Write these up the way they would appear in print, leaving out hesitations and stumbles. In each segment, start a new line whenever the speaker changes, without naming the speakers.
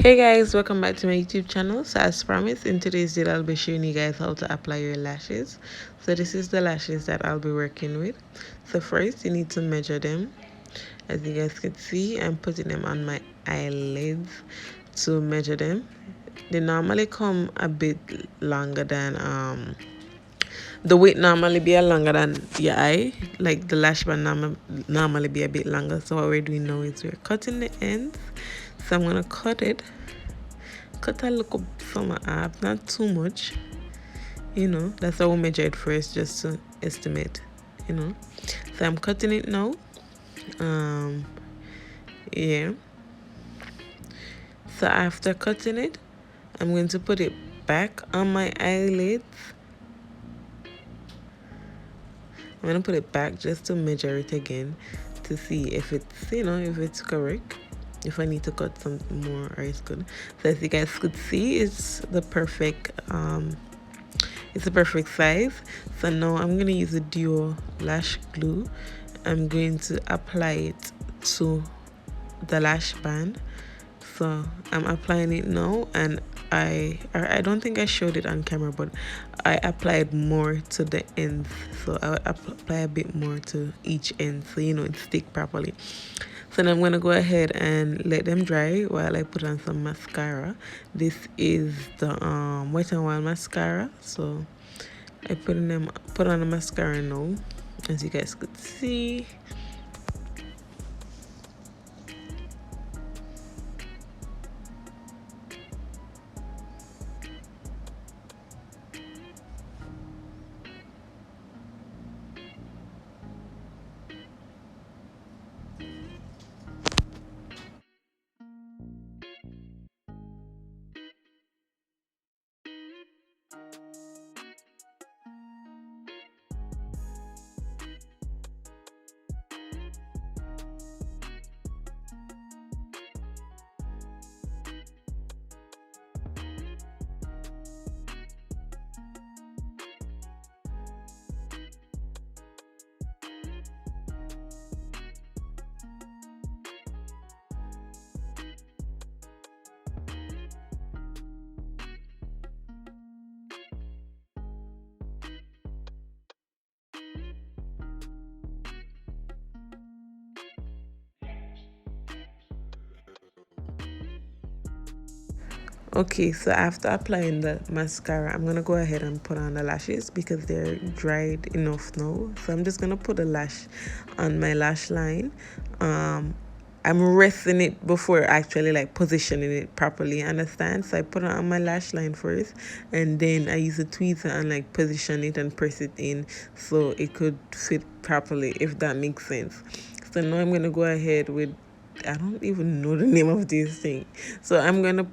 Hey guys, welcome back to my YouTube channel. So as promised, in today's video I'll be showing you guys how to apply your lashes. So this is the lashes that I'll be working with. So first you need to measure them. As you guys can see, I'm putting them on my eyelids to measure them. They normally come a bit longer than the width normally be a longer than your eye, like the lash band normally be a bit longer. So what we're doing now is we're cutting the ends. So I'm gonna cut a little from my abs, not too much. That's how we measure it first, just to estimate. So I'm cutting it now. Yeah. So after cutting it, I'm going to put it back on my eyelids. I'm gonna put it back just to measure it again to see if it's correct. If I need to cut some more, or it's good. So as you guys could see, it's the perfect size. So now I'm gonna use a duo lash glue. I'm going to apply it to the lash band. So I'm applying it now, and I don't think I showed it on camera, but I applied more to the ends. So I would apply a bit more to each end, so it stick properly. So then I'm gonna go ahead and let them dry while I put on some mascara. This is the Wet n Wild mascara. So I put on the mascara now, as you guys could see. Okay, so after applying the mascara, I'm gonna go ahead and put on the lashes because they're dried enough now. So I'm just gonna put a lash on my lash line. I'm resting it before actually like positioning it properly, understand? So I put it on my lash line first, and then I use a tweezer and like position it and press it in so it could fit properly, if that makes sense. So now I'm gonna go ahead with, I don't even know the name of this thing. So I'm gonna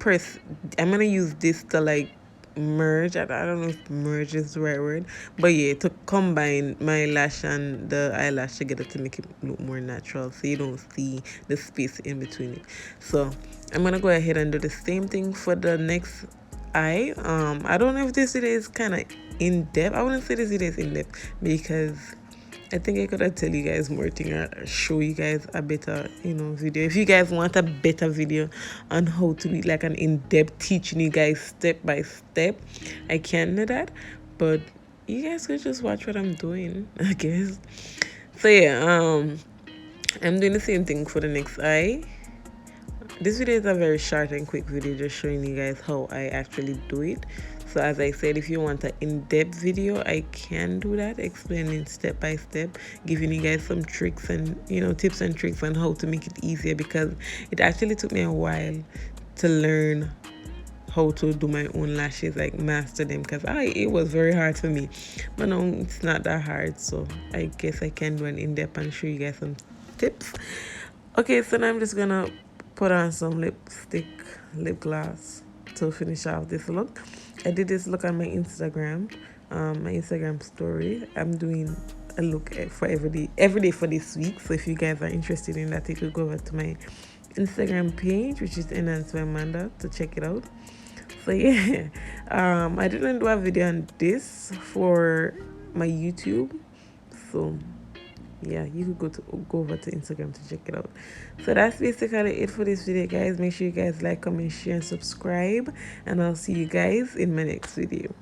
use this to like merge. I don't know if merge is the right word, but yeah, to combine my lash and the eyelash together to make it look more natural, so you don't see the space in between it. So I'm gonna go ahead and do the same thing for the next eye. I don't know if this video is kind of in depth. I wouldn't say this video is in depth because I think I could have tell you guys more thing or show you guys a better, video. If you guys want a better video on how to do like an in-depth teaching you guys step by step, I can do that. But you guys could just watch what I'm doing, I guess. So yeah, I'm doing the same thing for the next eye. This video is a very short and quick video, just showing you guys how I actually do it. So as I said, if you want an in-depth video, I can do that, explaining step by step, giving you guys some tricks and tips and tricks on how to make it easier, because it actually took me a while to learn how to do my own lashes, like master them, because it was very hard for me. But now it's not that hard, so I guess I can do an in-depth and show you guys some tips. Okay, so now I'm just gonna put on some lip gloss to finish off this look. I did this look on my Instagram story. I'm doing a look for every day for this week. So if you guys are interested in that, you could go over to my Instagram page, which is Enhanced by Amanda, to check it out. So yeah, I didn't do a video on this for my YouTube, so yeah, you could go over to Instagram to check it out. So that's basically it for this video, guys. Make sure you guys like, comment, share, and subscribe, and I'll see you guys in my next video.